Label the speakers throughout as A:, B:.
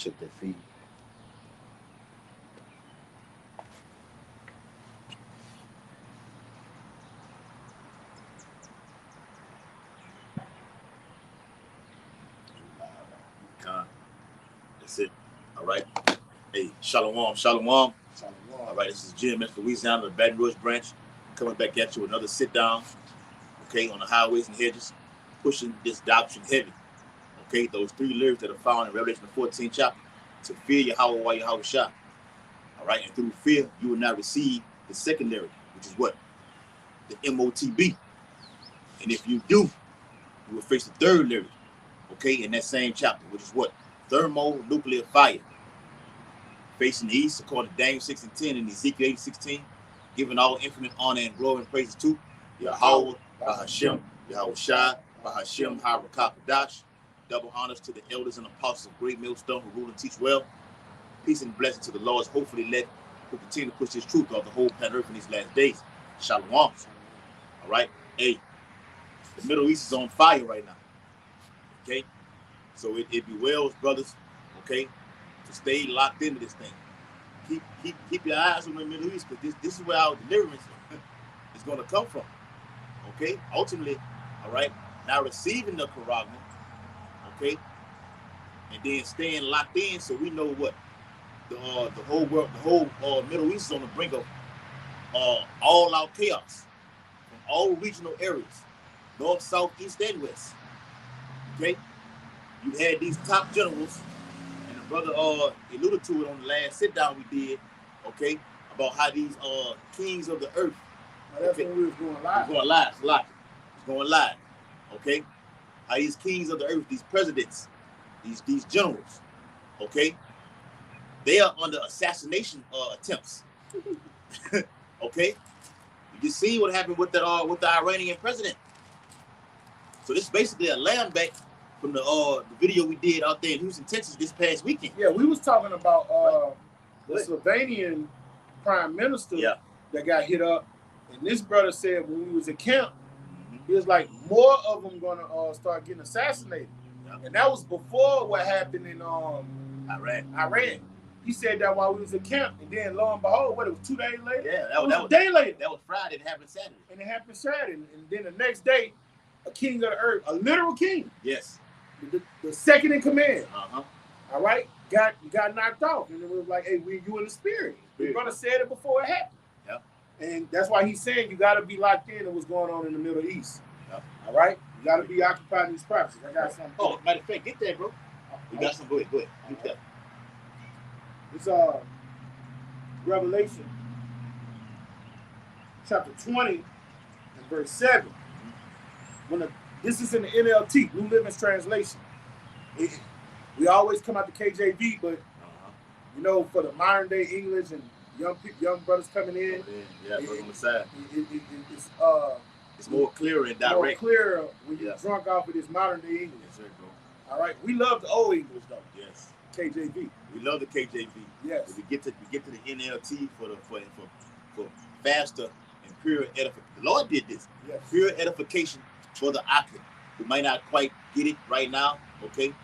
A: Check that feed. That's it. All right. Hey, shalom, shalom. All right, this is Jim, Memphis, Louisiana, the Baton Rouge branch, coming back at you with another sit down. Okay, on the highways and hedges, pushing this doctrine heavy. Okay, those three lyrics that are found in Revelation the 14th chapter. To fear Yahweh while Yahweh shot. All right, and through fear, you will not receive the second lyric, which is what? The MOTB. And if you do, you will face the third lyric, okay, in that same chapter, which is what? Thermonuclear fire. Facing the east, according to Daniel 6:10 and Ezekiel 8:16, giving all infinite honor and glory and praises to Yahweh, Bahashem, Yahweh Shai, Bahashem, Harakakadash. Double honors to the elders and apostles of Great Millstone who rule and teach well. Peace and blessing to the Lord's hopefully led who continue to push this truth of the whole planet Earth in these last days. Shalom. All right. Hey, the Middle East is on fire right now. Okay. So it bewells, brothers, okay, to stay locked into this thing. Keep your eyes on the Middle East, because this is where our deliverance is going to come from. Okay. Ultimately, all right, now receiving the Quran, okay, and then staying locked in, so we know what the whole world, the whole Middle East is on the brink of all-out chaos from all regional areas, north, south, east, and west. Okay, you had these top generals, and the brother alluded to it on the last sit down we did. Okay, about how these kings of the earth.
B: Well, that's when we was going live.
A: It's going live. Okay, how these kings of the earth, these presidents, these generals, okay, they are under assassination attempts. Okay, you see what happened with the Iranian president. So this is basically a lamb back from the video we did out there in Houston, Texas this past weekend.
B: Yeah, we was talking about the Slovenian prime minister that got hit up, and this brother said when we was at camp, he was like, more of them gonna start getting assassinated. And that was before what happened in Iran. He said that while we was at camp, and then lo and behold, what, it was 2 days later?
A: Yeah, that was
B: a day later.
A: That was Friday. It happened Saturday.
B: And it happened Saturday. And then the next day, a king of the earth, a literal king.
A: Yes.
B: The second in command.
A: Uh-huh.
B: All right, got knocked off, and it was like, hey, you in the spirit. The brother said it before it happened.
A: Yep.
B: And that's why he's saying you got to be locked in on what's going on in the Middle East.
A: Yep.
B: All right, you got to be occupied in these properties. I got something.
A: Oh, matter of fact, get that, bro. You got some. Go ahead. Get that.
B: It's Revelation chapter 20 and verse 7. This is in the NLT, New Living Translation. We always come out the KJV, but you know, for the modern day English and young brothers coming in,
A: on the side.
B: It's
A: more clear and direct.
B: More clear when you're drunk off of this modern day English.
A: Yes, sir, bro.
B: All right, we love the old English though.
A: Yes.
B: KJV.
A: We love the KJV.
B: Yes.
A: But we get to the NLT for faster and pure edification. The Lord did this.
B: Yes.
A: Pure edification for the Akim, who might not quite get it right now. Okay.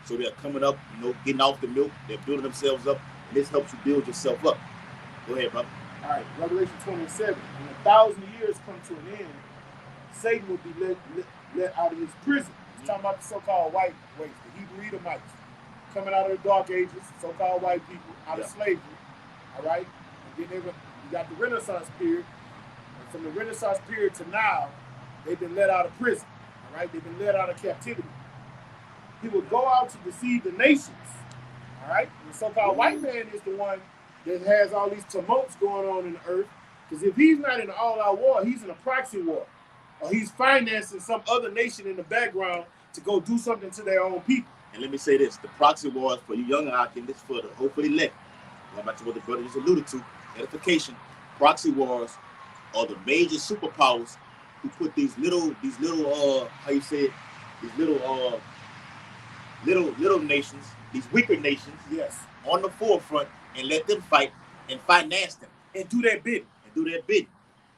A: So they're coming up, getting off the milk. They're building themselves up, and this helps you build yourself up. Go ahead, brother.
B: All right, Revelation 27. When 1,000 years come to an end, Satan will be let out of his prison. He's talking about the so-called white race, the Hebrew Edomites, coming out of the Dark Ages, so-called white people, out of slavery. All right? And then you got the Renaissance period. And from the Renaissance period to now, they've been let out of prison. All right? They've been let out of captivity. He would go out to deceive the nations. All right? The so-called white man is the one that has all these tumults going on in the earth. Because if he's not in an all-out war, he's in a proxy war. Or he's financing some other nation in the background to go do something to their own people.
A: And let me say this, the proxy wars for you younger Akim, this for the hopefully elect. Going back to what the brother just alluded to, edification. Proxy wars are the major superpowers who put these little how you say it, these little nations, these weaker nations, on the forefront and let them fight and finance them
B: and do their bidding.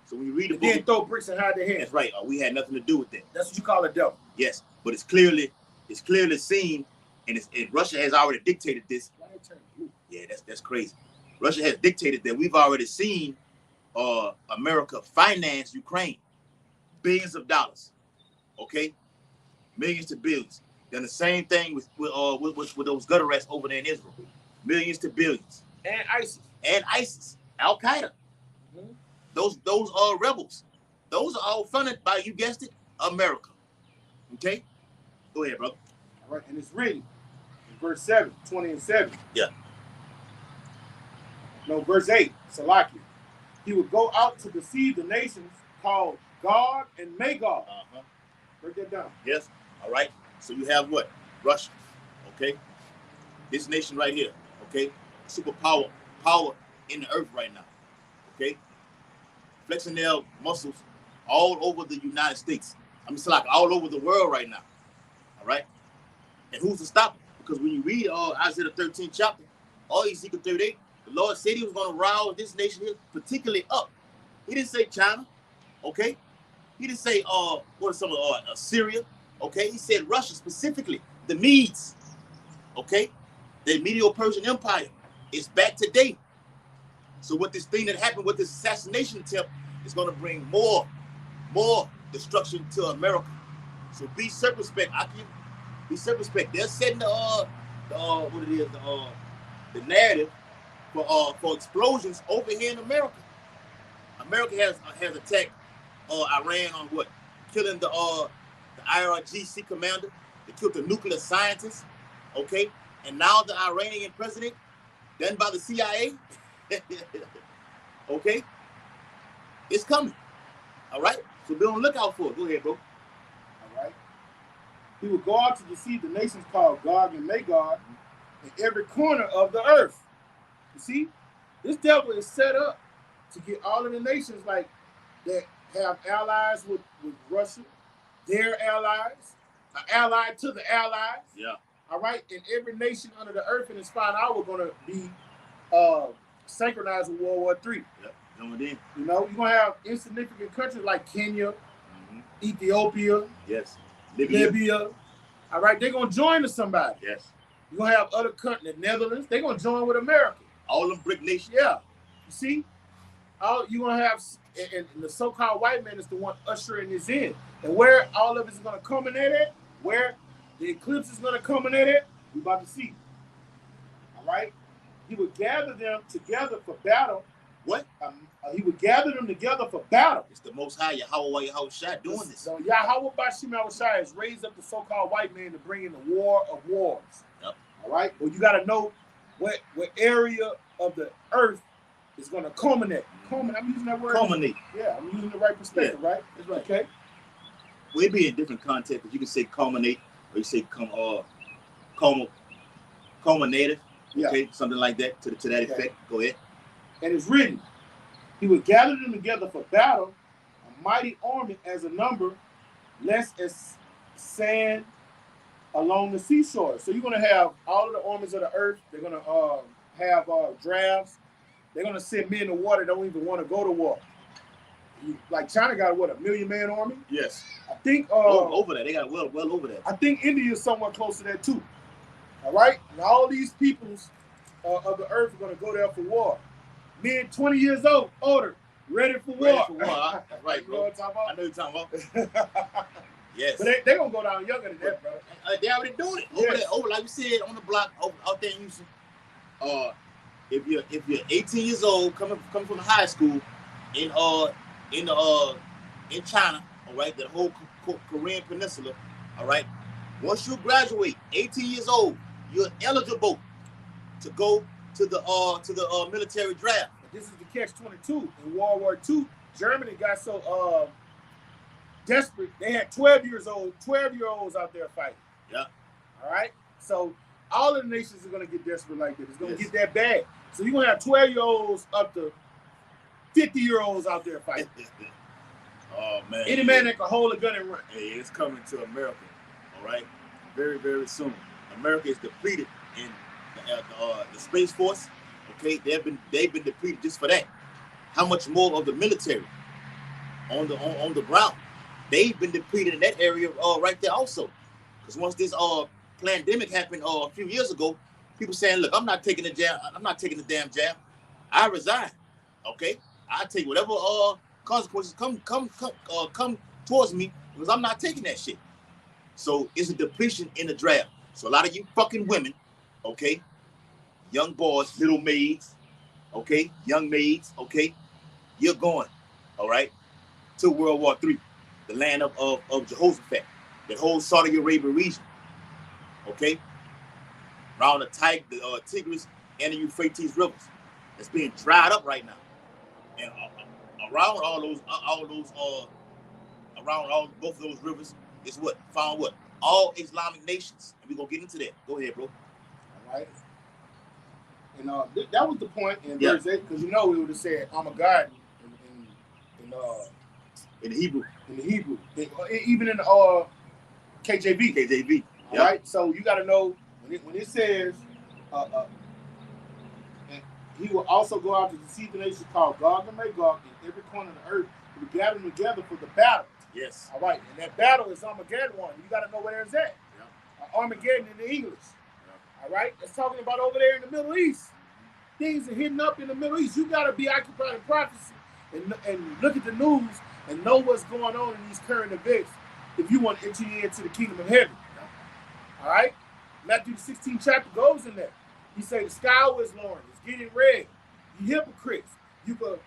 A: So when you read the book,
B: then throw bricks and hide their hands.
A: That's right. We had nothing to do with that.
B: That's what you call a devil.
A: Yes, but it's clearly seen and Russia has already dictated this. Yeah, that's crazy. Russia has dictated that. We've already seen America finance Ukraine, billions of dollars, okay, millions to billions. Then the same thing with those gutter rats over there in Israel, millions to billions.
B: And ISIS,
A: Al Qaeda, those rebels, those are all funded by, you guessed it, America. Okay, go ahead, brother.
B: All right, and it's written in verse 7, 20 and 7.
A: Yeah.
B: No, verse 8, Salakia. He would go out to deceive the nations called Gog and Magog. Break that down.
A: Yes. All right. So you have what? Russia. Okay. This nation right here. Okay. Superpower, power in the earth right now. Okay. Flexing their muscles all over the United States. I mean, it's like all over the world right now. All right. And who's to stop it? Because when you read Isaiah the 13th chapter, or Ezekiel 38, the Lord said he was going to rouse this nation here particularly up. He didn't say China, okay? He didn't say what are some of Syria, okay? He said Russia specifically, the Medes, okay? The Medo-Persian Empire is back today. So what this thing that happened with this assassination attempt is going to bring more destruction to America. So be circumspect. Be circumspect. They're setting the narrative for explosions over here in America. America has attacked Iran on what? Killing the IRGC commander. They killed the nuclear scientist. Okay, and now the Iranian president, done by the CIA. Okay, it's coming. All right, so be on the lookout for it. Go ahead, bro.
B: All right. He would go out to deceive the nations called Gog and Magog in every corner of the earth. You see, this devil is set up to get all of the nations like that have allies with Russia, their allies, an ally to the allies.
A: Yeah.
B: All right, and every nation under the earth in its final hour going to be synchronized with World War III.
A: Yep. Going in.
B: You know, you're going to have insignificant countries like Kenya, Ethiopia,
A: yes,
B: Libya. All right, they're going to join to somebody.
A: Yes.
B: You're going to have other countries, the Netherlands, they're going to join with America.
A: All them brick nations.
B: Yeah. You see? You're going to have, and the so-called white man is the one ushering this in. And where all of it is going to culminate at, where the eclipse is going to culminate at, we're about to see. All right? He would gather them together for battle.
A: What?
B: He would gather them together for battle.
A: It's the Most High Yahweh Yahushua doing this.
B: So Yahweh Bashim Yahushua has raised up the so-called white man to bring in the war of wars.
A: Yep.
B: All right? Well, you got to know what area of the earth is going to culminate. I'm using that word.
A: Culminate.
B: Yeah, I'm using the right perspective, right?
A: That's right.
B: Okay.
A: Well, it be in different contexts, but you can say culminate, or you say culminative.
B: Yeah.
A: Okay, something like that to that effect. Go ahead.
B: And it's written, he would gather them together for battle, a mighty army as a number, less as sand along the seashore. So you're going to have all of the armies of the earth. They're going to have drafts. They're going to send men to war that don't even want to go to war. Like China got, what, 1 million man army?
A: Yes.
B: I think
A: over that. They got well over that.
B: I think India is somewhat close to that too. All right? And all these peoples of the earth are going to go there for war. Men 20 years old, older, ready for war.
A: Ready for war, huh? That's right, bro.
B: You know what I'm talking about?
A: I know you're talking about. Yes.
B: But they're going to go down younger than that, bro.
A: They already doing it. Over there, like we said, on the block, out there in Houston. If you're 18 years old, coming from high school in China, all right, the whole Korean Peninsula, all right. Once you graduate, 18 years old, you're eligible to go to the military draft.
B: But this is the catch-22. In World War II, Germany got so desperate, they had 12-year-olds out there fighting.
A: Yeah.
B: All right? So all of the nations are going to get desperate like this. It's going to get that bad. So you're going to have 12-year-olds up to 50-year-olds out there fighting.
A: Oh, man.
B: Any man that can hold a gun and run.
A: Hey, it's coming to America, all right? Very, very soon. America is depleted in the Space Force, okay? They've been depleted just for that. How much more of the military on the ground? They've been depleted in that area right there also. Because once this pandemic happened a few years ago, people saying, "Look, I'm not taking the jab. I'm not taking the damn jab. I resign. Okay, I take whatever consequences come towards me because I'm not taking that shit." So it's a depletion in the draft. So a lot of you fucking women, okay, young boys, little maids, okay, young maids, okay, you're going, all right, to World War III, the land of Jehoshaphat, the whole Saudi Arabia region, okay, around the Tigris and the Euphrates rivers. It's being dried up right now, and around both of those rivers is what found what all Islamic nations, and we're gonna get into that. Go ahead, bro.
B: All right. And that was the point in verse 8, because we would have said, "I'm a garden,"
A: in the Hebrew.
B: Even in the KJV.
A: KJV.
B: All right. So you got to know when it says, and he will also go out to deceive the nations called Gog and Magog in every corner of the earth to be gathered together for the battle.
A: Yes.
B: All right. And that battle is Armageddon. You got to know where it's at. Yeah. Armageddon in the English. Yeah. All right. It's talking about over there in the Middle East. Things are hitting up in the Middle East. You got to be occupied in prophecy and look at the news and know what's going on in these current events if you want to enter into the kingdom of heaven. All right? Matthew the 16th chapter goes in there. He say the sky was lowering. It's getting red. You hypocrites. You can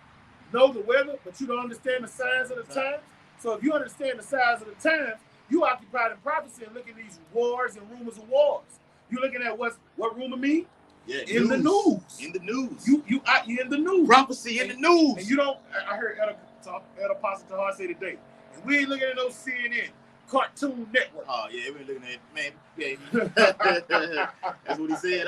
B: know the weather, but you don't understand the signs of the times. So if you understand the signs of the times, you occupied in prophecy and look at these wars and rumors of wars. You're looking at what rumor mean?
A: Yeah,
B: in the news.
A: In the news.
B: You in the news.
A: Prophecy in the news.
B: And you don't. I heard Ed Apostle Tahar say today, and we ain't looking at no CNN, Cartoon Network.
A: Oh yeah, we ain't looking at man. Yeah, that's what he said.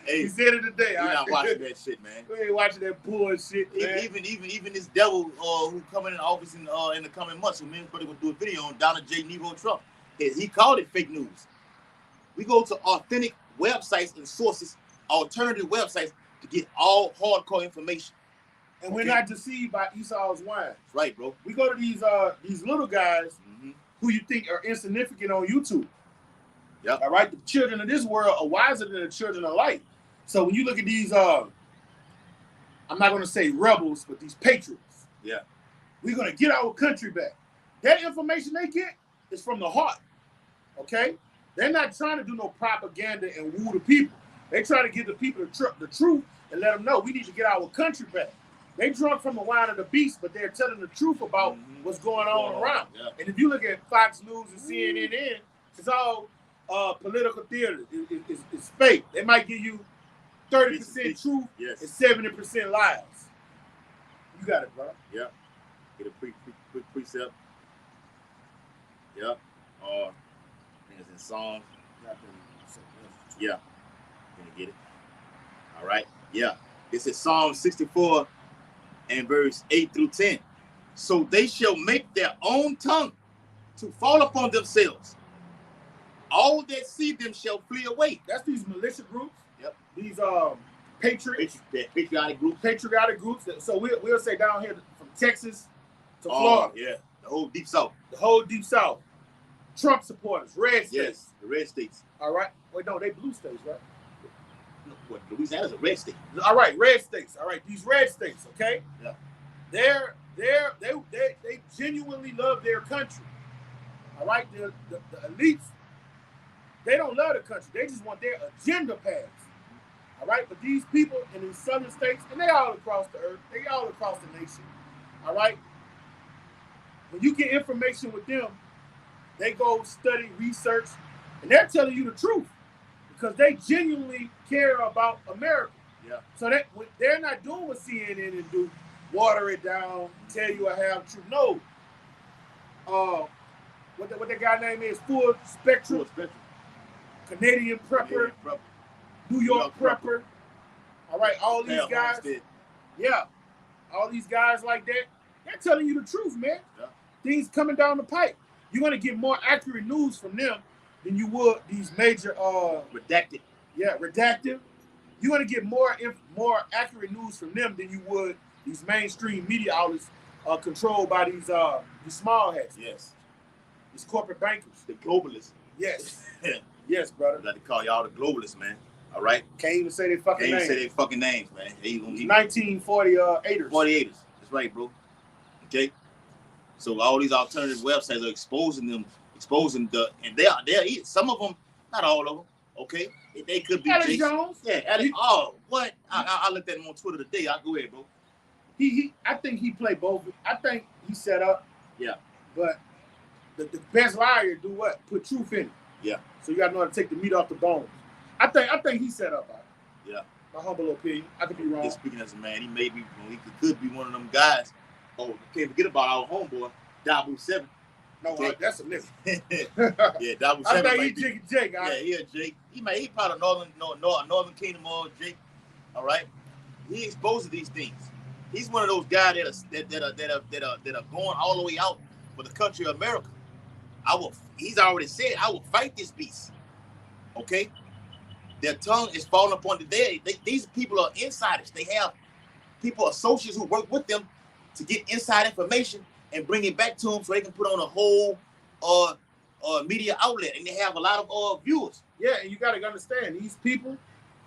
A: Hey,
B: he said it today.
A: We're not watching that shit, man.
B: We ain't watching that bullshit, man.
A: Even this devil who coming in office in the coming months, and me and brother gonna do a video on Donald J. Nero Trump. He called it fake news. We go to authentic websites and sources, alternative websites, to get all hardcore information.
B: And we're not deceived by Esau's wine.
A: Right, bro.
B: We go to these little guys who you think are insignificant on YouTube.
A: Yep.
B: All right? The children of this world are wiser than the children of light. So when you look at these, I'm not going to say rebels, but these patriots.
A: Yeah.
B: We're going to get our country back. That information they get is from the heart. Okay? They're not trying to do no propaganda and woo the people. They try to give the people the truth and let them know we need to get our country back. They drunk from the wine of the beast, but they're telling the truth about what's going on around. Yeah. And if you look at Fox News and CNN, it's all political theater. It's fake. They might give you 30% truth and 70% lies. You got it, bro.
A: Yeah. Get a precept. Yeah. I think it's in Psalms. Yeah. Gonna get it. All right. Yeah. This is Psalm 64 and verse 8 through 10. So they shall make their own tongue to fall upon themselves. All that see them shall flee away.
B: That's these militia groups.
A: Yep.
B: These patriots.
A: Patriotic groups.
B: Patriotic groups. So we'll say down here from Texas to Florida.
A: Yeah. The whole deep south.
B: The whole deep south. Trump supporters, red states.
A: Yes, the red states.
B: All right. Wait, no, they blue states, right?
A: No, what, Louisiana's a red state.
B: All right, red states. All right, these red states, okay?
A: Yeah.
B: They genuinely love their country. All right, the elites, they don't love the country. They just want their agenda passed. All right, but these people in these southern states, and they all across the earth, they all across the nation. All right, when you get information with them, they go study, research, and they're telling you the truth because they genuinely care about America.
A: Yeah. So
B: they're not doing what CNN and do, water it down, tell you I have truth. No. What that guy name is? Full Spectrum. Canadian Prepper. New York Prepper. All right, all these guys. Yeah. All these guys like that, they're telling you the truth, man.
A: Yeah. Things
B: coming down the pipe. You're going to get more accurate news from them than you would these major
A: redacted.
B: Yeah, redacted. You're going to get more accurate news from them than you would these mainstream media outlets controlled by these small hats.
A: Yes.
B: These corporate bankers.
A: The globalists.
B: Yes. Yes, brother.
A: We got to call y'all the globalists, man. All right?
B: Can't even say their fucking
A: Can't
B: names.
A: even say their fucking names, man.
B: 1948ers.
A: 48ers. That's right, bro. Okay? So all these alternative websites are exposing them, and they're some of them, not all of them, okay? They could be
B: Alex Jones.
A: Yeah, Alex. Oh, what? I looked at him on Twitter today. I'll go ahead, bro.
B: I think he played both. I think he set up.
A: Yeah.
B: But the best liar do what? Put truth in it.
A: Yeah.
B: So you gotta know how to take the meat off the bones. I think he set up.
A: Yeah.
B: My humble opinion. I could be wrong.
A: Just speaking as a man, he could be one of them guys. Oh, can't forget about our homeboy, Dabu 7.
B: No,
A: okay.
B: That's a nigga.
A: Yeah, Dabu 7.
B: I think he Jake.
A: Yeah, he a Jake. He part of Northern Kingdom or Jake. All right. He exposes these things. He's one of those guys that are going all the way out for the country of America. He's already said, I will fight this beast. Okay? Their tongue is falling upon the dead. These people are insiders. They have people, associates who work with them to get inside information and bring it back to them so they can put on a whole media outlet. And they have a lot of viewers.
B: Yeah, and you got to understand, these people,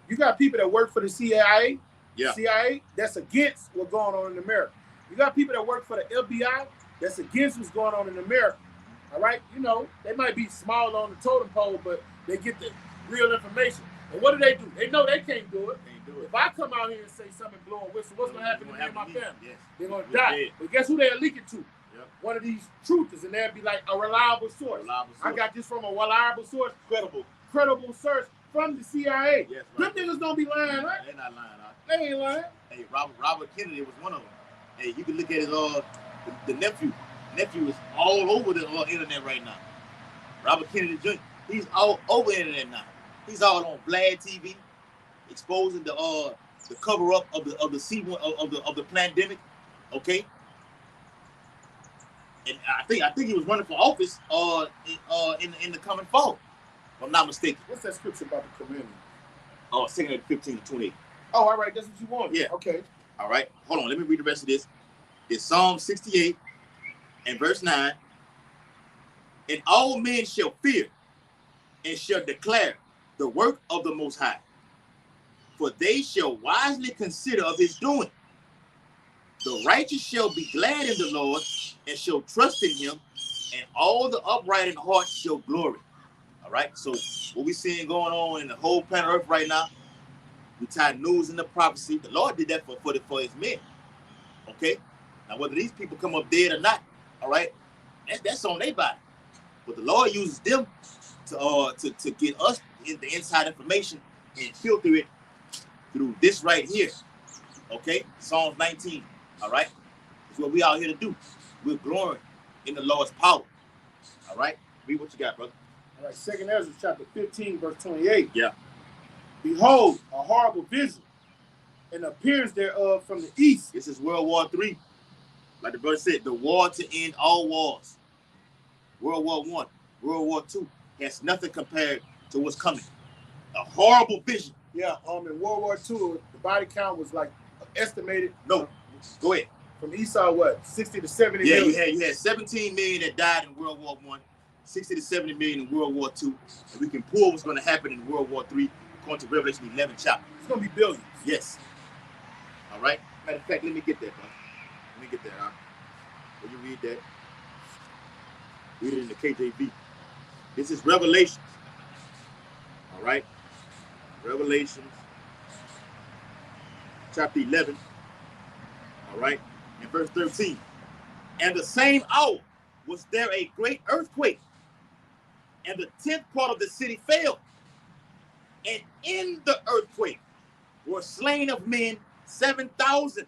B: you got people that work for the CIA.
A: Yeah.
B: CIA that's against what's going on in America. You got people that work for the FBI that's against what's going on in America. All right? You know, they might be small on the totem pole, but they get the real information. And what do? They know they can't do it. If I come out here and say something, blow a whistle, what's going to happen to me and my family?
A: Yes.
B: They're going to die. But guess who they're leaking to?
A: Yep.
B: One of these truthers, and they'll be like a reliable source. I got this from a reliable source. Credible source from the CIA.
A: Yes, right.
B: Them niggas don't be lying, right?
A: They're not lying, huh?
B: They ain't lying.
A: Hey, Robert Kennedy was one of them. Hey, you can look at his the nephew. Nephew is all over the internet right now. Robert Kennedy Jr. He's all over the internet now. He's all on Vlad TV, exposing the cover up of the C1 of the pandemic. Okay. And I think he was running for office in the coming fall, if I'm not mistaken.
B: What's that scripture about the communion?
A: Oh, 2 15 to 28.
B: Oh, all right, that's what you want.
A: Yeah.
B: Okay.
A: All right. Hold on. Let me read the rest of this. It's Psalm 68 and verse 9. And all men shall fear and shall declare the work of the Most High. For they shall wisely consider of his doing. The righteous shall be glad in the Lord and shall trust in him, and all the upright in heart shall glory. All right. So what we're seeing going on in the whole planet Earth right now, we tie news into prophecy. The Lord did that for his men. Okay? Now, whether these people come up dead or not, all right, that's on their body. But the Lord uses them to get us the inside information and filter it through this right here. Okay? Psalms 19. All right? That's what we out here to do. We're glorying in the Lord's power. All right? Read what you got, brother.
B: All right, 2nd Ezra chapter 15, verse 28.
A: Yeah.
B: Behold, a horrible vision, and appearance thereof from the east.
A: This is World War III. Like the brother said, the war to end all wars. World War I, World War II has nothing compared to what's coming. A horrible vision.
B: Yeah, in World War II, the body count was like estimated.
A: No, go ahead.
B: From Esau, what, 60 to 70
A: yeah,
B: million?
A: you had 17 million that died in World War I, 60 to 70 million in World War II. And we can pull what's going to happen in World War III according to Revelation 11 chapter.
B: It's going to be billions.
A: Yes. All right. Matter of fact, let me get that, bro. Let me get that, huh? Will you read that? Read it in the KJV. This is Revelations. All right. Revelations chapter 11. All right. And verse 13. And the same hour was there a great earthquake, and the 10th part of the city fell. And in the earthquake were slain of men 7,000.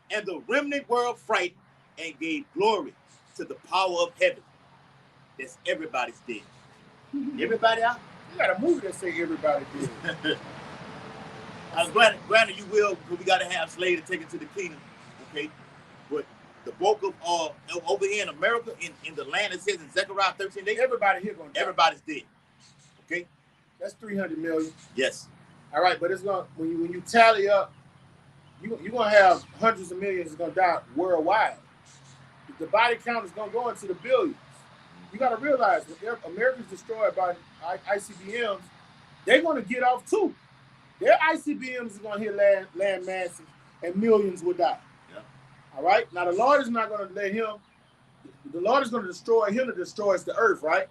A: And the remnant were affrighted and gave glory to the power of heaven. That's everybody's dead. Everybody out?
B: You got a movie that say everybody dead.
A: Granted, you will, because we got to have slaves to take it to the kingdom. Okay? But the bulk of over here in America, in the land, it says in Zechariah 13,
B: everybody here going to die.
A: Everybody's dead. Okay?
B: That's 300 million.
A: Yes.
B: All right, but it's going when you tally up, you're going to have hundreds of millions going to die worldwide. The body count is going to go into the billions. You got to realize that America's destroyed by ICBMs, they're going to get off too. Their ICBMs is going to hit land masses and millions will die.
A: Yeah.
B: All right? Now, the Lord is not going to let him, the Lord is going to destroy him to destroy the earth, right?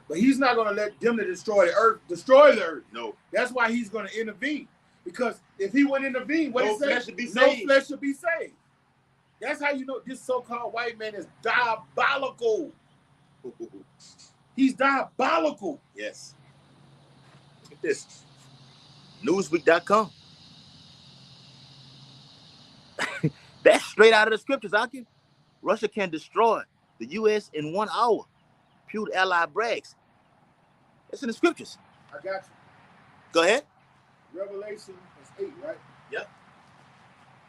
B: But he's not going to let them to destroy the earth.
A: No.
B: That's why he's going to intervene. Because if he wouldn't intervene, what
A: no
B: he
A: flesh
B: said,
A: should be
B: no
A: saved.
B: flesh should be saved. That's how you know this so-called white man is diabolical. He's diabolical.
A: Yes. Look at this. Newsweek.com. That's straight out of the scriptures, Aki. Russia can destroy the U.S. in 1 hour. Putin ally brags. It's in the scriptures.
B: I got you.
A: Go ahead.
B: Revelation is 8, right?
A: Yeah.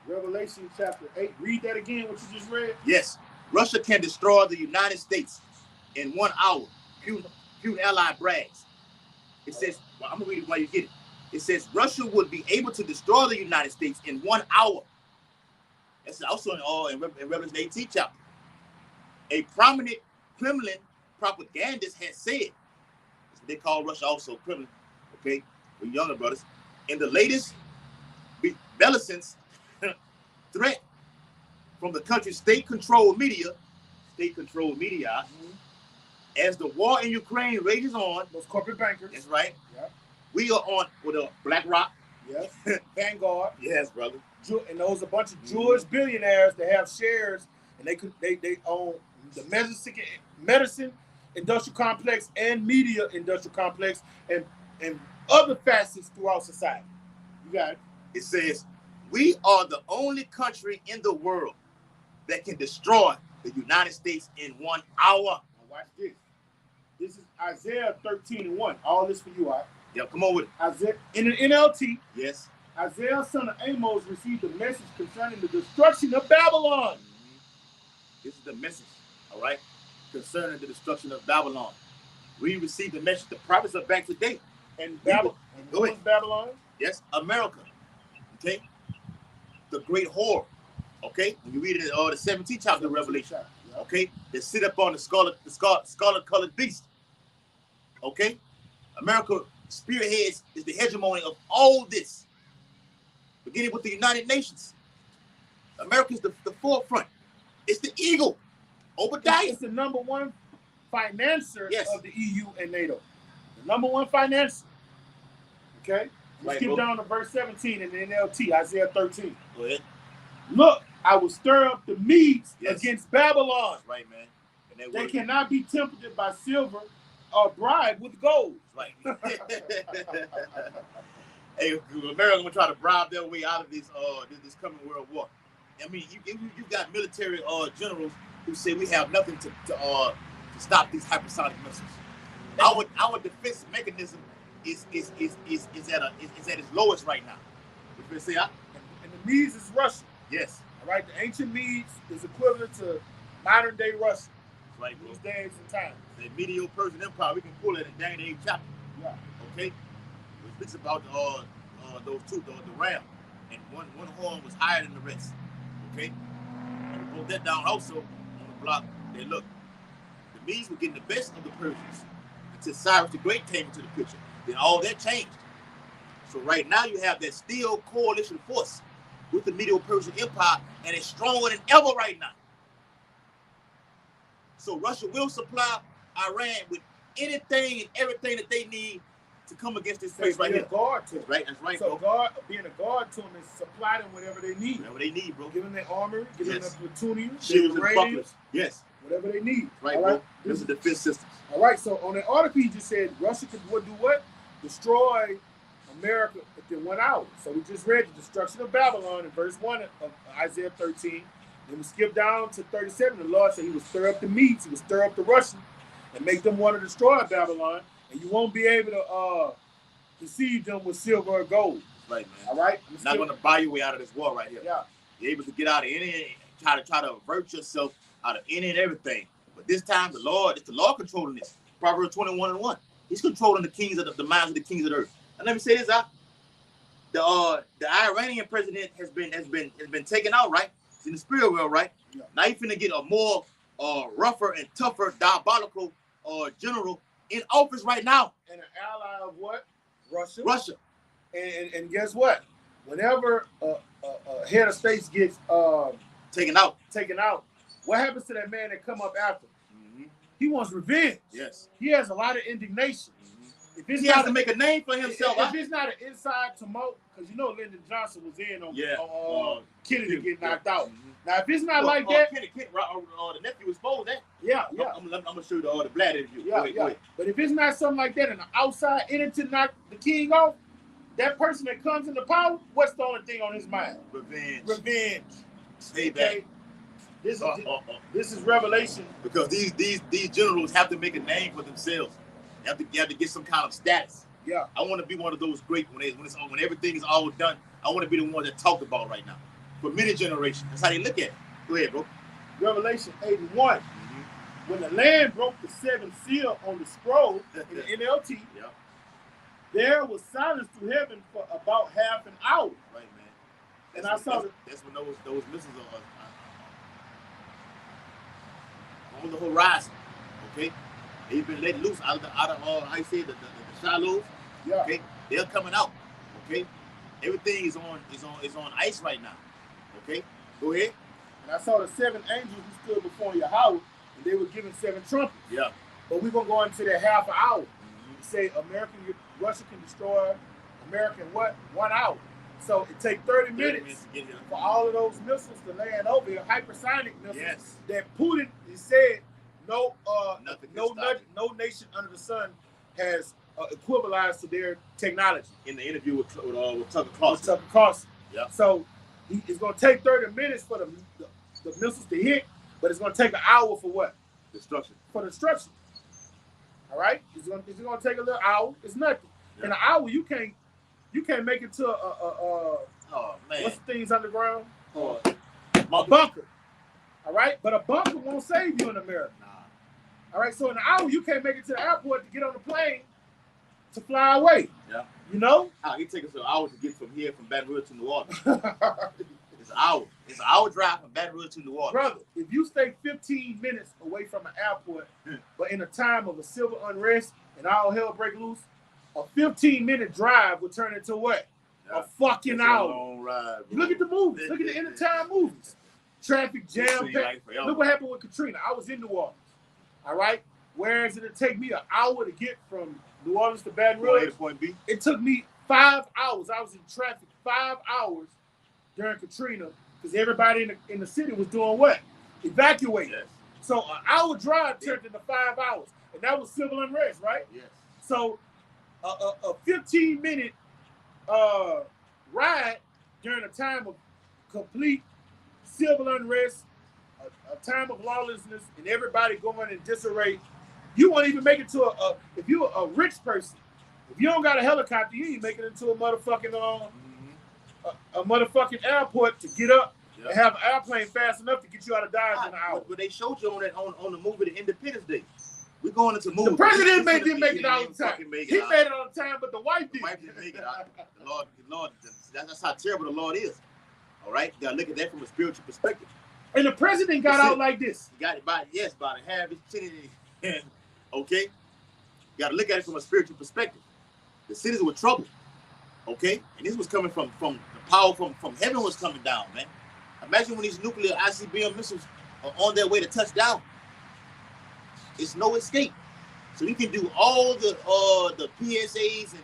B: Revelation chapter 8. Read that again, what you just read.
A: Yes. Russia can destroy the United States in 1 hour. Putin ally brags. It says, well, I'm going to read it while you get it. It says, Russia would be able to destroy the United States in 1 hour. That's also in Revelation 18 chapter. A prominent Kremlin propagandist has said, they call Russia also Kremlin, okay, for younger brothers, in the latest bellicence threat from the country's state-controlled media, as the war in Ukraine rages on.
B: Those corporate bankers.
A: That's right.
B: Yeah.
A: We are on with a BlackRock.
B: Yes. Vanguard.
A: Yes, brother.
B: And those a bunch of Jewish billionaires that have shares, and they own the medicine industrial complex and media industrial complex and other facets throughout society. You got it.
A: It says, we are the only country in the world that can destroy the United States in 1 hour.
B: Now watch this. This is Isaiah 13:1. All this for you, all right?
A: Yeah, come on with it.
B: Isaiah, in the NLT,
A: yes.
B: Isaiah, son of Amos, received a message concerning the destruction of Babylon.
A: This is the message, all right, concerning the destruction of Babylon. We received the message. The prophets are back today.
B: And Babylon.
A: Go ahead.
B: Babylon?
A: Yes, America. Okay? The great whore. Okay? When you read it in the 17th chapter of Revelation.
B: Yeah.
A: Okay? They sit up on the scarlet colored beast. Okay? America spearheads is the hegemony of all this. Beginning with the United Nations. America is the forefront. It's the eagle. Obadiah.
B: It's the number one financer
A: Yes.
B: of the EU and NATO. The number one financer. Okay?
A: Right,
B: Skip
A: bro.
B: down to verse 17 in the NLT, Isaiah 13.
A: Go ahead.
B: Look, I will stir up the Medes
A: Yes.
B: against Babylon.
A: That's right, man. And
B: They cannot be tempted by silver or bribed with gold.
A: Right. Hey, America gonna try to bribe their way out of this coming world war. I mean, you got military generals who say we have nothing to stop these hypersonic missiles. Our defense mechanism is at its lowest right now. What you say?
B: And the Medes is Russia.
A: Yes.
B: All right, the ancient Medes is equivalent to modern day Russia.
A: Right,
B: These days and times.
A: The Medo-Persian Empire, we can pull it in Daniel 8 chapter.
B: Yeah.
A: Okay? It speaks about those two, the ram. And one horn was higher than the rest. Okay? And we broke that down also on the block. They look, the Medes were getting the best of the Persians until Cyrus the Great came into the picture. Then all that changed. So right now you have that steel coalition force with the Medo-Persian Empire, and it's stronger than ever right now. So Russia will supply Iran with anything and everything that they need to come against this place right here.
B: Guard to
A: That's right, that's right,
B: so
A: bro.
B: being a guard to them is supply them whatever they need.
A: Whatever they need, bro.
B: Give them their armor, give them
A: Yes.
B: their plutonium,
A: Shields
B: their
A: and
B: radios,
A: bucklers. Yes.
B: whatever they need.
A: Right,
B: all
A: bro. This is defense systems.
B: All right, so on that article, he just said Russia would do what? Destroy America within 1 hour. So we just read the destruction of Babylon in verse 1 of Isaiah 13. Then we skip down to 37. The Lord said he would stir up the Medes, he would stir up the Russians and make them want to destroy Babylon. And you won't be able to deceive them with silver or gold.
A: Right, man.
B: All right?
A: Not going to buy your way out of this war right here.
B: Yeah.
A: You're able to get out of any, try to avert yourself out of any and everything. But this time, it's the Lord controlling this. Proverbs 21:1. He's controlling the minds of the kings of the earth. And let me say this, the Iranian president has been taken out, right? It's in the spirit world, right?
B: Yeah.
A: Now you're finna get a more rougher and tougher, diabolical general in office right now.
B: And an ally of what? Russia.
A: Russia.
B: And guess what? Whenever a head of states gets
A: taken out,
B: what happens to that man that come up after?
A: Mm-hmm.
B: He wants revenge.
A: Yes.
B: He has a lot of indignation.
A: Mm-hmm. If it's he has to make a name for himself.
B: If it's not an inside tumult, because you know Lyndon Johnson was in on Kennedy getting knocked out.
A: Mm-hmm.
B: Now, if it's not like that,
A: the nephew exposed that.
B: Yeah.
A: I'm gonna show you the Blatt interview.
B: Yeah. But if it's not something like that, and the outside entered to knock the king off, that person that comes into power, what's the only thing on his mind? Revenge.
A: Stay back.
B: This is revelation.
A: Because these generals have to make a name for themselves. They have to get some kind of status.
B: Yeah.
A: I want to be one of those great when everything is all done. I want to be the one that talked about right now. For many generations. That's how they look at it. Go ahead, bro.
B: Revelation 81. Mm-hmm. When the Lamb broke the seventh seal on the scroll in the NLT, there was silence through heaven for about half an hour.
A: Right, man.
B: That's
A: when those missiles are on the horizon. Okay? They've been let loose out of I say the shallows.
B: Yeah.
A: Okay? They're coming out. Okay? Everything is on ice right now. Okay? Go ahead.
B: And I saw the 7 angels who stood before Yahweh, and they were given 7 trumpets.
A: Yeah.
B: But we're gonna go into that half an hour. Mm-hmm. Say Russia can destroy America in what? 1 hour. So it takes 30 minutes for all of those missiles to land over here, hypersonic missiles that Putin said no nation under the sun has equivalized to their technology.
A: In the interview with Tucker Carlson.
B: Yeah. So it's going to take 30 minutes for the missiles to hit, but it's going to take an hour for what?
A: Destruction.
B: For destruction. All right? It's going to take a little hour. It's nothing. Yeah. In an hour, you can't make it to what's the things underground? A bunker. All right? But a bunker won't save you in America.
A: Nah.
B: All right? So in an hour, you can't make it to the airport to get on the plane to fly away.
A: Yeah.
B: You know?
A: It takes us an hour to get from Baton Rouge to New Orleans. It's an hour. It's an hour drive from Baton Rouge to New Orleans.
B: Brother, if you stay 15 minutes away from an airport, but in a time of a civil unrest and all hell break loose, a 15-minute drive would turn into what? A fucking hour.
A: A long ride,
B: look at the movies. Look at the end of time movies. Traffic jam. Look what happened with Katrina. I was in New Orleans. All right? Whereas it'd take me an hour to get from New Orleans to Baton Rouge.
A: Point B.
B: It took me 5 hours. I was in traffic 5 hours during Katrina because everybody in the city was doing what? Evacuating. Yes. So an hour drive turned into 5 hours. And that was civil unrest, right?
A: Yes.
B: So a 15-minute ride during a time of complete civil unrest, a time of lawlessness, and everybody going in disarray. You won't even make it to if you're a rich person, if you don't got a helicopter, you ain't making it to a motherfucking a motherfucking airport to get up and have an airplane fast enough to get you out of Dodge in an hour.
A: But they showed you on the movie The Independence Day. We're going into movies.
B: The president didn't make it all the time. He made it all the time, but the wife didn't.
A: The wife didn't make it out. The Lord, that's how terrible the Lord is. All right? You got to look at that from a spiritual perspective.
B: And the president got out like this.
A: He got it by a half his chin. Okay? You got to look at it from a spiritual perspective. The cities were troubled. Okay? And this was coming from the power from heaven was coming down, man. Imagine when these nuclear ICBM missiles are on their way to touch down. It's no escape. So you can do all the PSAs and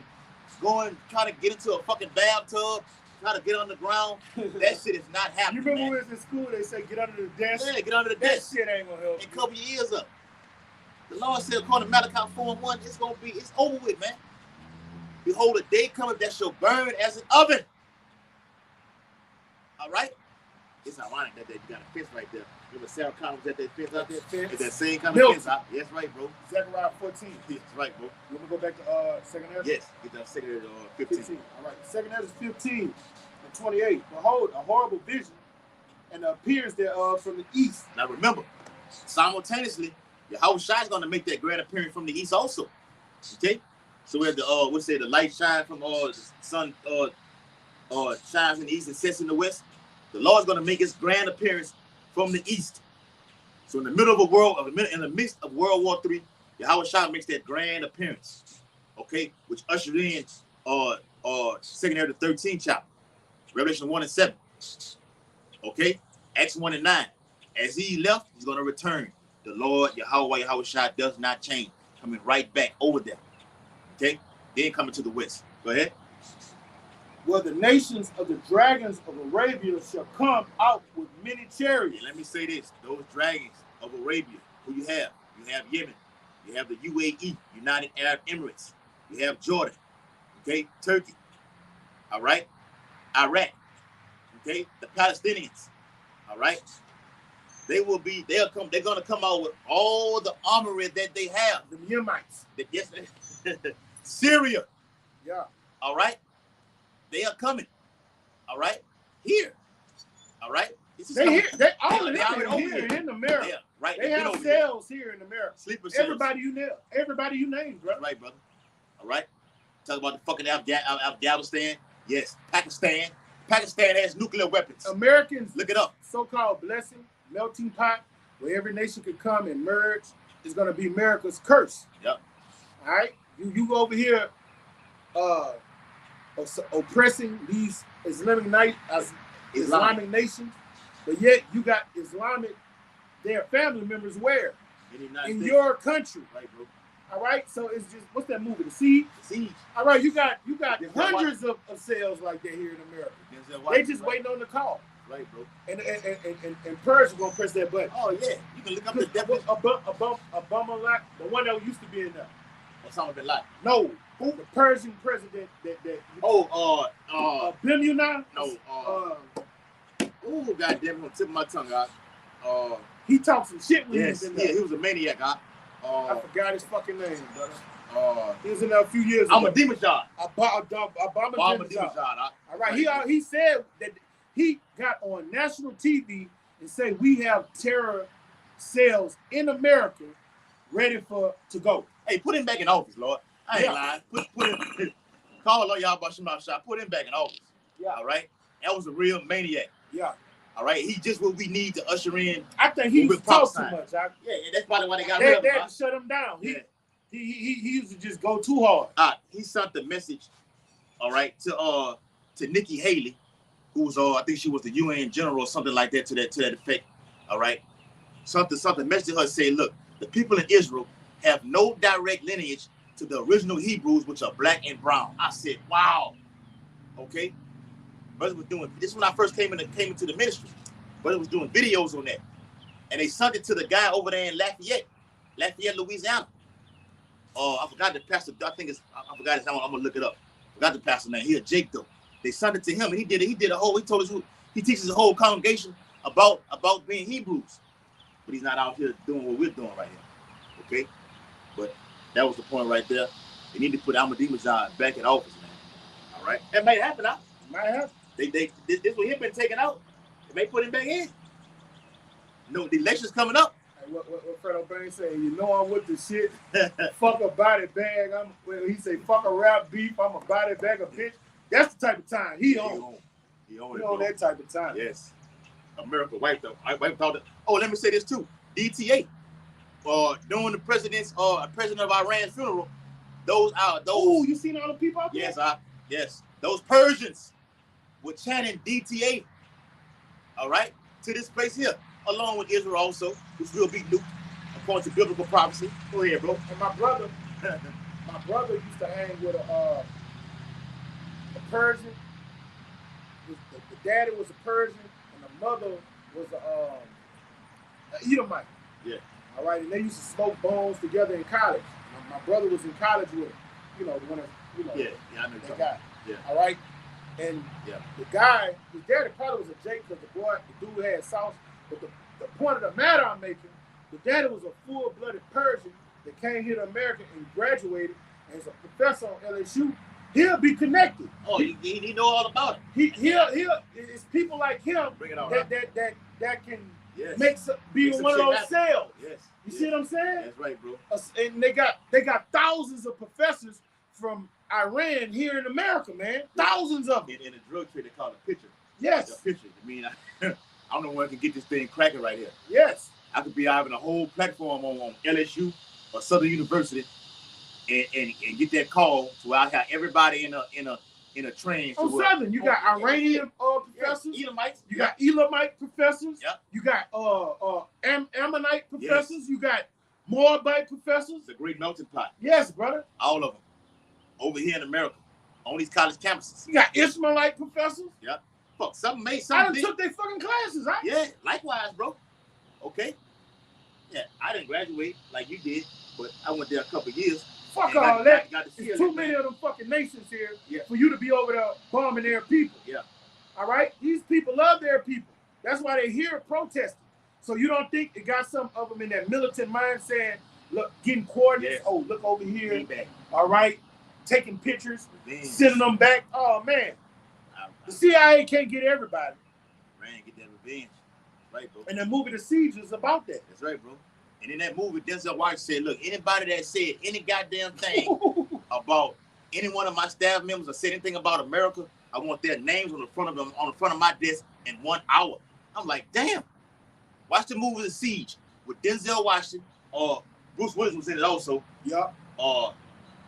A: go and try to get into a fucking bathtub, try to get on the ground. That shit is not happening.
B: You remember when we was in school, they say get under the desk?
A: Yeah, get under the desk.
B: That shit ain't gonna help.
A: And cover your ears up. The Lord said, according to Malachi 4:1, it's over with, man. Behold, a day cometh that shall burn as an oven. All right? It's ironic that they got a fence right there. Remember Sarah Connor was at that fence out there? It's that same kind of fence out. Yes, right, bro.
B: Zechariah 14.
A: Yes, right, bro.
B: You want to go back to 2nd Ezra?
A: Yes, get that 2nd Ezra 15.
B: All right, 2nd Ezra 15 and 28. Behold, a horrible vision and the appearance thereof from the east.
A: Now remember, simultaneously, Yahweh Shai is going to make that grand appearance from the east also. Okay? So where the light shine from the sun shines in the east and sets in the west, the Lord's going to make his grand appearance from the east. So in the middle of in the midst of World War III, Yahweh Shah makes that grand appearance, okay, which ushered in second area of the 13th chapter, Revelation 1 and 7, okay, Acts 1 and 9. As he left, he's going to return. The Lord, Yahweh Shah does not change, coming right back over there, okay, then coming to the west. Go ahead.
B: Well, the nations of the dragons of Arabia shall come out with many chariots.
A: Yeah, let me say this. Those dragons of Arabia, who you have? You have Yemen. You have the UAE, United Arab Emirates. You have Jordan, okay, Turkey, all right, Iraq, okay, the Palestinians, all right. They're gonna come out with all the armory that they have.
B: The Yemites.
A: Yes, Syria.
B: Yeah.
A: All right. They are coming. All right. Here. All right.
B: They already
A: here
B: in America.
A: Yeah, right.
B: They have cells here in America.
A: Sleeper cells.
B: Everybody you named, bro.
A: That's right, brother. All right. Talk about the fucking Afghanistan. Yes. Pakistan. Pakistan has nuclear weapons.
B: Americans,
A: look it up.
B: So-called blessing, melting pot, where every nation could come and merge, is going to be America's curse.
A: Yep.
B: All right. You over here oppressing these Islamic nations, but yet you got their family members where? In your country.
A: Right, bro.
B: All right, so it's just, what's that movie? The Siege?
A: Siege.
B: All right, you got hundreds of cells like that here in America. They just waiting on the call.
A: Right, bro.
B: And Persia gonna press that button.
A: Oh yeah, you can look up the definition.
B: Abimelech, the one that used to be in there.
A: Osama bin Laden.
B: No, the Persian president that. Abimelech.
A: No. Oh, goddamn, on the tip of my tongue, guys.
B: He talked some shit when
A: he
B: was in there.
A: Yeah, he was a maniac, guy.
B: I forgot his fucking name, brother. He was in there a few years ago.
A: Ahmadinejad.
B: Ahmadinejad. All right, he said that he got on national TV and said we have terror cells in America ready to go.
A: Hey, put him back in office, Lord. I ain't lying. Put him. Call Lord Yahweh Shema Shah. Put him back in office.
B: Yeah.
A: All right. That was a real maniac.
B: Yeah.
A: All right. He just what we need to usher in.
B: I think he was talking too much.
A: Yeah, that's probably why they got rid of him.
B: They had to shut him down. He used to just go too hard.
A: He sent the message, all right, to Nikki Haley, who was I think she was the UN general or something like that to that effect. All right. Something message to her say, look, the people in Israel have no direct lineage to the original Hebrews, which are black and brown. I said, wow. Okay. Brother was doing this when I first came into the ministry. Brother was doing videos on that. And they sent it to the guy over there in Lafayette, Louisiana. I forgot the pastor. I forgot his name. I'm gonna look it up. Forgot the pastor name. He a Jake though. They sent it to him, and he told us he teaches the whole congregation about being Hebrews. But he's not out here doing what we're doing right here. Okay? But that was the point right there. They need to put Ahmadinejad back in office, man. All right? That may happen, huh?
B: Might happen.
A: This what he been taken out. They may put him back in. No, the election's coming up.
B: Hey, what Fred O'Brien say? You know I'm with the shit. Fuck a body bag. He say fuck a rap beef. I'm a body bag of bitch. That's the type of time he on. He on that type of time.
A: Yes. America wiped out. Oh, let me say this too. DTA. During the president of Iran's funeral, those.
B: Oh, you seen all the people out there?
A: Yes. Those Persians were chanting DTA. All right, to this place here, along with Israel also, which will be nuked according to biblical prophecy. Go ahead, bro.
B: And my brother used to hang with a Persian. The daddy was a Persian, and the mother was an Edomite.
A: Yeah.
B: All right, and they used to smoke bones together in college. My brother was in college with him. You know, one of
A: Yeah, I know
B: that guy.
A: Yeah.
B: All right. And the guy, his daddy probably was a Jake because the dude had sauce. But the point of the matter I'm making, the daddy was a full-blooded Persian that came here to America and graduated as a professor on LSU. He'll be connected.
A: Oh, he know all about
B: it. It's people like him
A: Bring it on,
B: that can be in one of those cells.
A: Yes.
B: You see what I'm saying?
A: That's right, bro.
B: And they got thousands of professors from Iran here in America, man. Thousands of them.
A: In the drug trade, they call it a picture.
B: Yes.
A: A picture. I mean, I don't know when I can get this thing cracking right here.
B: Yes.
A: I could be having a whole platform on LSU, or Southern University and get that call to where I have everybody in a trance.
B: On Southern, you got Iranian professors.
A: Elamites.
B: You got Elamite professors.
A: Yep.
B: You got Ammonite professors.
A: Yes.
B: You got Moabite professors.
A: The great melting pot.
B: Yes, brother.
A: All of them over here in America on these college campuses.
B: You got Ishmaelite professors.
A: Yep. Fuck, something made
B: I
A: something.
B: done took their fucking classes, right?
A: Yeah, likewise, bro. Okay. Yeah, I didn't graduate like you did, but I went there a couple of years.
B: Fuck all that.
A: Got to see
B: There's too many of them fucking nations here for you to be over there bombing their people.
A: Yeah.
B: All right? These people love their people. That's why they're here protesting. So you don't think it got some of them in that militant mind saying, look, getting coordinates. Yeah. Oh, look over here. All right? Taking pictures, sending them back. Oh, man. The CIA can't get everybody.
A: Man, get that revenge. Right, bro.
B: And the movie The Siege is about that.
A: That's right, bro. And in that movie, Denzel Washington said, look, anybody that said any goddamn thing about any one of my staff members or said anything about America, I want their names on the front of my desk in 1 hour. I'm like, damn. Watch the movie The Siege with Denzel Washington, or Bruce Willis was in it also.
B: Yeah.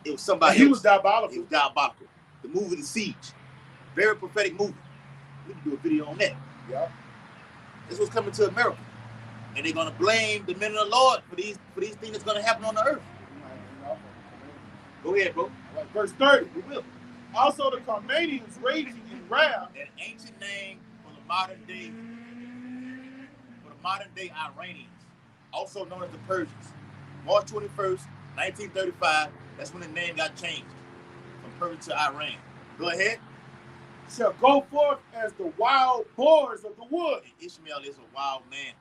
A: It was somebody
B: He
A: else.
B: was diabolical.
A: He was diabolical. The movie The Siege. Very prophetic movie. We can do a video on that.
B: Yeah.
A: This was coming to America. And they're gonna blame the men of the Lord for these things that's gonna happen on the earth. Go ahead, bro.
B: Like verse 30.
A: We will.
B: Also the Carmanians raging in wrath.
A: An ancient name for the modern day Iranians, also known as the Persians. March 21st, 1935, that's when the name got changed from Persia to Iran. Go ahead.
B: Shall go forth as the wild boars of the wood.
A: And Ishmael is a wild man.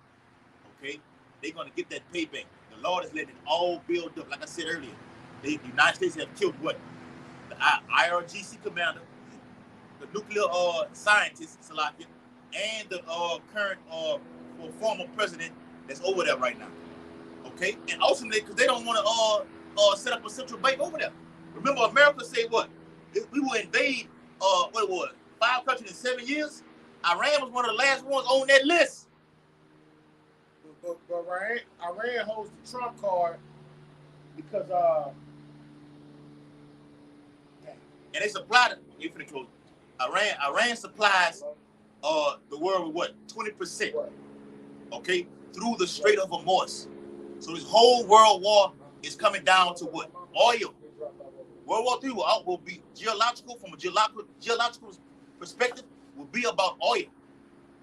A: Okay? They're going to get that payback. The Lord is letting it all build up. Like I said earlier, the United States have killed what? The IRGC commander, the nuclear scientist, Salakia, and the current former president that's over there right now. Okay? And ultimately, because they don't want to set up a central bank over there. Remember, America said what? We will invade, 5 countries in 7 years? Iran was one of the last ones on that list.
B: But Iran holds the trump card because
A: and they supply Iran supplies the world with what? 20%. Okay? Through the Strait of Hormuz. So this whole world war is coming down to what? Oil. World War III will be from a geological perspective, will be about oil.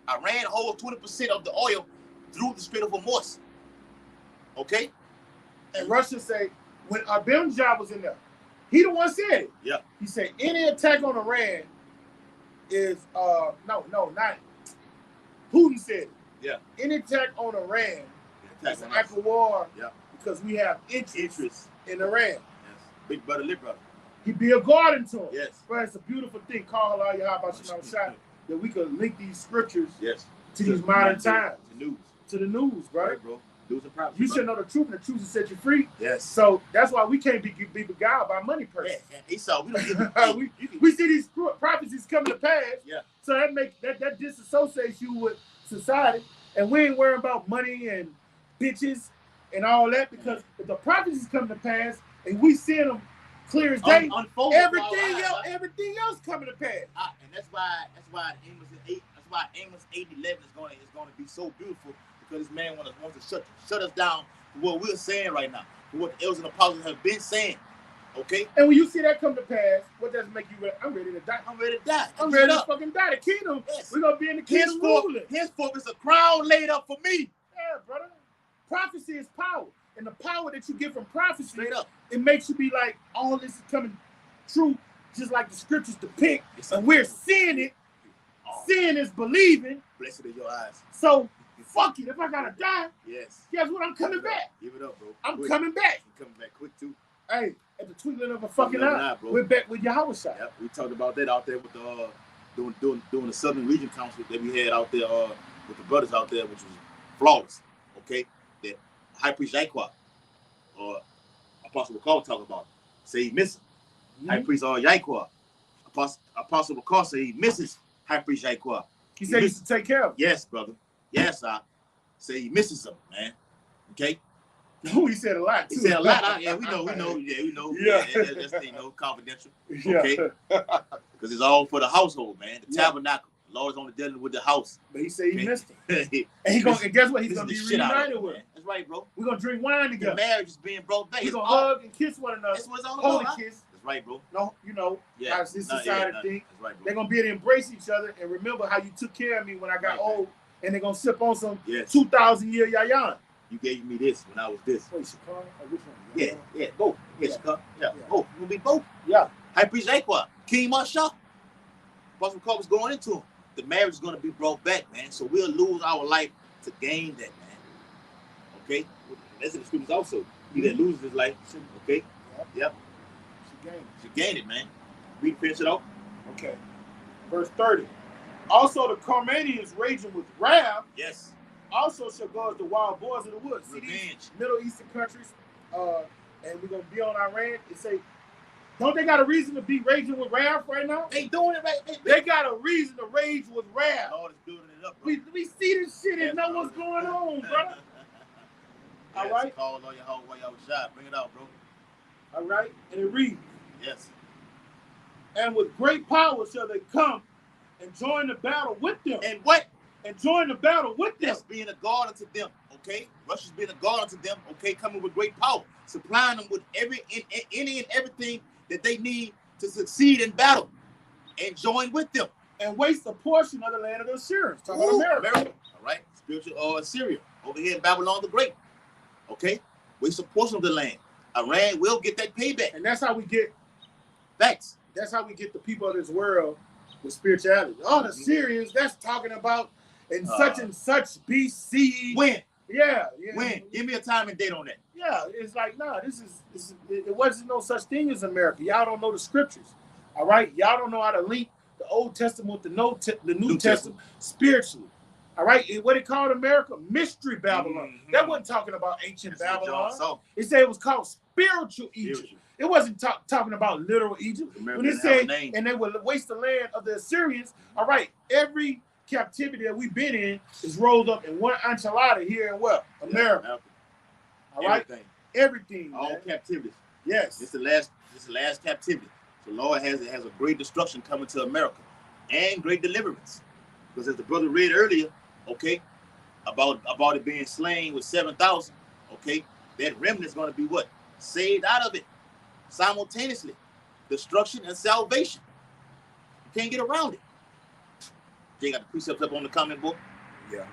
A: Iran holds 20% of the oil through the Strait of Hormuz. Okay?
B: And Russia say, when Ahmadinejad was in there, he the one said it.
A: Yeah.
B: He said, any attack on Iran is, not Putin said it.
A: Yeah.
B: Any attack on Iran is an act of war because we have interest in Iran.
A: Yes. Big brother, little brother.
B: He be a guardian to him.
A: Yes.
B: But it's a beautiful thing. Call Allah Yahweh Shah that we could link these scriptures to these modern times. To the news, bro.
A: Right, bro. News and prophecy,
B: you should know the truth, and the truth will set you free.
A: Yes.
B: So that's why we can't be beguiled by money persons.
A: Yeah. Esau, we don't give
B: we see these prophecies coming to pass.
A: Yeah.
B: So that disassociates you with society, and we ain't worrying about money and bitches and all that, because if the prophecies come to pass and we see them clear as day, everything else coming to pass.
A: And that's why Amos 8:11 is going to be so beautiful, because this man wants to shut us down to what we're saying right now, to what the elders and apostles have been saying. Okay?
B: And when you see that come to pass, what does it make you ready? I'm ready to die.
A: I'm ready to die.
B: I'm ready to fucking die. The kingdom. Yes. We're gonna be in the kingdom ruling.
A: Henceforth is a crown laid up for me.
B: Yeah, brother. Prophecy is power. And the power that you get from prophecy,
A: straight up,
B: it makes you be like, all this is coming true, just like the scriptures depict. And we're seeing it. Seeing is believing.
A: Blessed are your eyes.
B: So fuck it. If I gotta die,
A: yes.
B: Guess what? I'm coming back.
A: Give it up, bro.
B: I'm coming back.
A: You're coming back quick too.
B: Hey, at the twinkling of a fucking eye, we're back with Yahweh Shai.
A: Yep, we talked about that out there with the doing the Southern Region Council that we had out there with the brothers out there, which was flawless. Okay, that High Priest Yaquah or Apostle McCall talk about say he misses High Priest Yaquah. Apostle McCall say he misses High Priest Yaquah.
B: He said he used to take care of him.
A: Yes, brother. Yes, I say he misses him, man. Okay.
B: No, he said a lot.
A: He
B: Too.
A: said a lot. Yeah, we know.
B: Yeah.
A: That's confidential.
B: Yeah.
A: Okay, because it's all for the household, man. The
B: Yeah.
A: tabernacle. The Lord's only dealing with the house.
B: But he said he
A: Okay.
B: missed him.
A: and
B: And guess what? He's gonna be
A: shit out of
B: reunited
A: it,
B: with
A: man.
B: him.
A: That's right, bro.
B: We're gonna drink wine
A: The
B: together.
A: marriage is being brought back.
B: We're
A: It's
B: gonna
A: all.
B: hug and kiss one another.
A: That's what it's all
B: Holy
A: about.
B: kiss.
A: That's right, bro.
B: No, you know
A: Yeah.
B: how this
A: No,
B: society
A: yeah,
B: think.
A: That's right, bro.
B: They're gonna be able to embrace each other and remember how you took care of me when I got
A: Right,
B: old. And they're gonna sip on some
A: Yes.
B: 2,000-year yayan.
A: You gave me this when I was this.
B: Wait, Chicago? Or which one?
A: Yeah, both. Yeah,
B: Yeah.
A: Chicago. Yeah,
B: Yeah.
A: both. We'll be both.
B: Yeah.
A: High Priest Aqua, King Marshall. Apostle Paul was going into him. The marriage is going to be brought back, man. So we'll lose our life to gain that, man. Okay? That's in the scriptures also. He that loses his life, okay? Yep. Should gain it, man. Read finish it off.
B: Okay. Verse 30. Also the Carmanians raging with wrath,
A: Yes.
B: also shall go as the wild boars of the woods. See these
A: Revenge.
B: Middle Eastern countries, and we're gonna be on Iran and say, don't they got a reason to be raging with wrath right now?
A: They doing it right.
B: They got a reason to rage with wrath.
A: Lord is building it up, bro.
B: We see this shit and
A: Yes,
B: know
A: bro.
B: what's going on, brother.
A: Yes,
B: All right.
A: Call on your home while y'all shot. Bring it out, bro.
B: All right, and it reads,
A: Yes.
B: and with great power shall they come and join the battle with them.
A: And what?
B: And join the battle with them.
A: That's being a guard unto them, okay? Russia's being a guard unto them, okay? Coming with great power, supplying them with any and everything that they need to succeed in battle, and join with them.
B: And waste a portion of the land of the Assyrians. Talking about
A: Ooh,
B: America.
A: all right? Spiritual Assyria over here in Babylon the Great, okay? Waste a portion of the land. Iran will get that payback.
B: And that's how we get.
A: Facts.
B: That's how we get the people of this world with spirituality. Oh, the Syrians. That's talking about in such and such BC.
A: When?
B: Yeah.
A: When? Give me a time and date on that.
B: Yeah, it's like, nah, it wasn't no such thing as America. Y'all don't know the scriptures. All right? Y'all don't know how to link the Old Testament with the New Testament spiritually. All right? What it called America? Mystery Babylon.
A: Mhm.
B: That wasn't talking about ancient
A: That's what John
B: Babylon.
A: saw.
B: It said it was called spiritual Egypt. It wasn't talking about literal Egypt.
A: America
B: When it
A: didn't have a
B: said,
A: name.
B: and they would waste the land of the Assyrians. All right, every captivity that we've been in is rolled up in one enchilada here in what? America. All right? Everything.
A: All
B: Man.
A: captivities.
B: Yes.
A: This is the last captivity. The Lord has a great destruction coming to America and great deliverance. Because as the brother read earlier, okay, about it being slain with 7,000, okay, that remnant is going to be what? Saved out of it simultaneously. Destruction and salvation. You can't get around it. They got the precepts up on the comment book.
B: Yeah.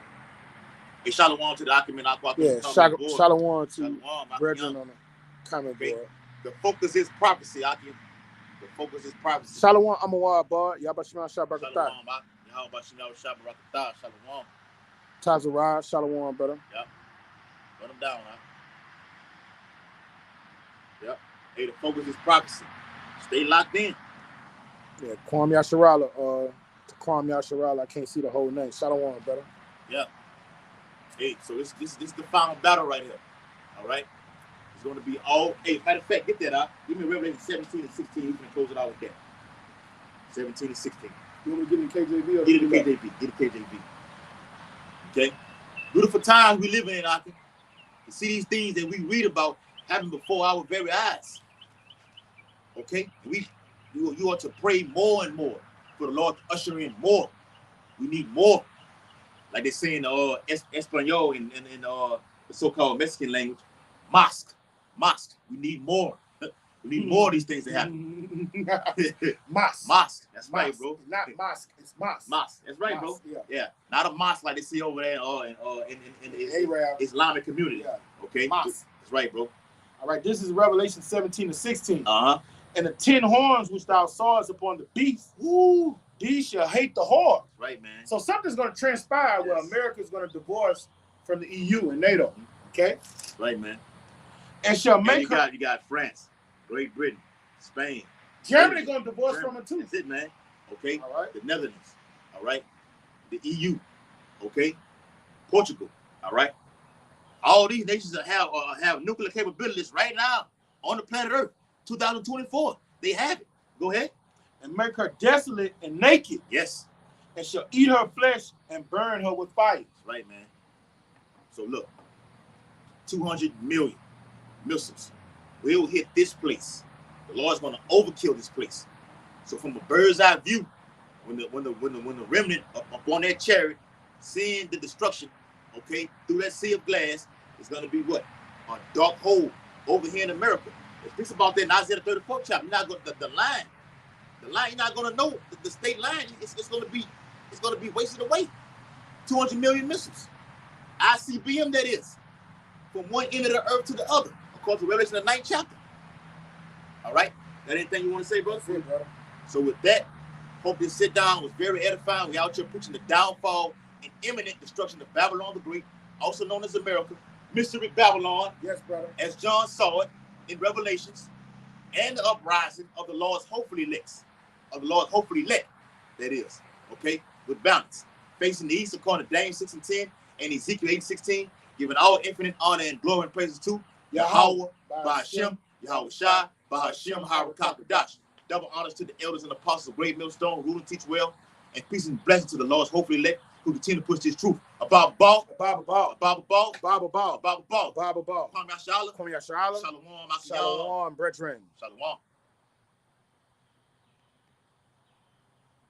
A: Hey, shalom to the Akim Aqua.
B: Yeah. Shalom to brethren
A: Akim.
B: on the comment
A: Okay.
B: board.
A: The focus is prophecy, Akim. The focus is prophecy.
B: Shalom, I'm a wild bar. Yabashima Shabrakatah.
A: Shalom, Yahweh Bashem Shabrakatah. Shalom.
B: Tazarah, Shalom, brother.
A: Run them down, huh? Yep. Hey, the focus is prophecy. Stay locked in.
B: Yeah, Kwame Yasharala. To Kwame Yasharala, I can't see the whole name. Shalom, brother.
A: Yeah. Hey, so this is the final battle right here. All right. It's going to be all. Hey, matter of fact, get that out. Give me Revelation 17 and 16. You can close it out with that. 17 and 16.
B: You want me to get in KJV? Or
A: Get it to KJV. Get it to KJV. Okay. Beautiful times we live in, Akim. To see these things that we read about happen before our very eyes. Okay. You ought to pray more and more for the Lord to usher in more. We need more. Like they say in Espanol in the so-called Mexican language, mosque. We need more. We need more of these things to happen.
B: Mosque.
A: Mosque. That's right, bro.
B: It's not mosque. It's mosque.
A: Mosque. That's right,
B: Mosque,
A: bro. Yeah. Not a mosque like they see over there in the
B: Arab.
A: Islamic community.
B: Yeah.
A: Okay.
B: Mosque.
A: That's right, bro.
B: All right. This is Revelation 17 and 16.
A: Uh-huh.
B: And the 10 horns which thou sawest upon the beast, these shall hate the whore.
A: Right, man.
B: So something's going to transpire where America's going to divorce from the EU and NATO. Okay.
A: Right, man.
B: And shall
A: And
B: make her.
A: you got France, Great Britain, Spain.
B: Germany going to divorce from it too.
A: That's it, man. Okay.
B: All right.
A: The Netherlands. All right. The EU. Okay. Portugal. All right. All these nations have nuclear capabilities right now on the planet Earth. 2024. They have it. Go ahead.
B: And make her desolate and naked,
A: Yes.
B: and shall eat her flesh and burn her with fire.
A: Right, man. So look, 200 million missiles will hit this place. The Lord's going to overkill this place. So from a bird's eye view, when the remnant up on that chariot, seeing the destruction, okay, through that sea of glass, it's going to be what? A dark hole over here in America. It speaks about that in Isaiah 34th chapter. You're not going the line, you're not going to know the state line. It's going to be wasted away. 200 million missiles. ICBM, that is, from one end of the earth to the other, according to Revelation, the 9th chapter. All right? That anything you want to say, brother?
B: That's it, brother.
A: So with that, hope this sit down was very edifying. We out here preaching the downfall and imminent destruction of Babylon the Great, also known as America, Mystery Babylon.
B: Yes, brother.
A: As John saw it in Revelations, and the uprising of the Lord's hopefully elect, that is, okay, with balance. Facing the east according to Daniel 6:10 and Ezekiel 8:16, giving all infinite honor and glory and praises to Yahweh, Ba'ashem, Yahweh Shai, Ba'ashem, Harakakadash. Double honors to the elders and apostles of Great Millstone, rule and teach well, and peace and blessings to the Lord's hopefully elect, who continue to push this truth about ball,
B: Bible ball.
A: Bible ball,
B: Bible ball.
A: Bible ball.
B: Bible ball.
A: Kwame Yashala,
B: Kwame Yashala.
A: Shalom,
B: Shalom, brethren.
A: Shalom.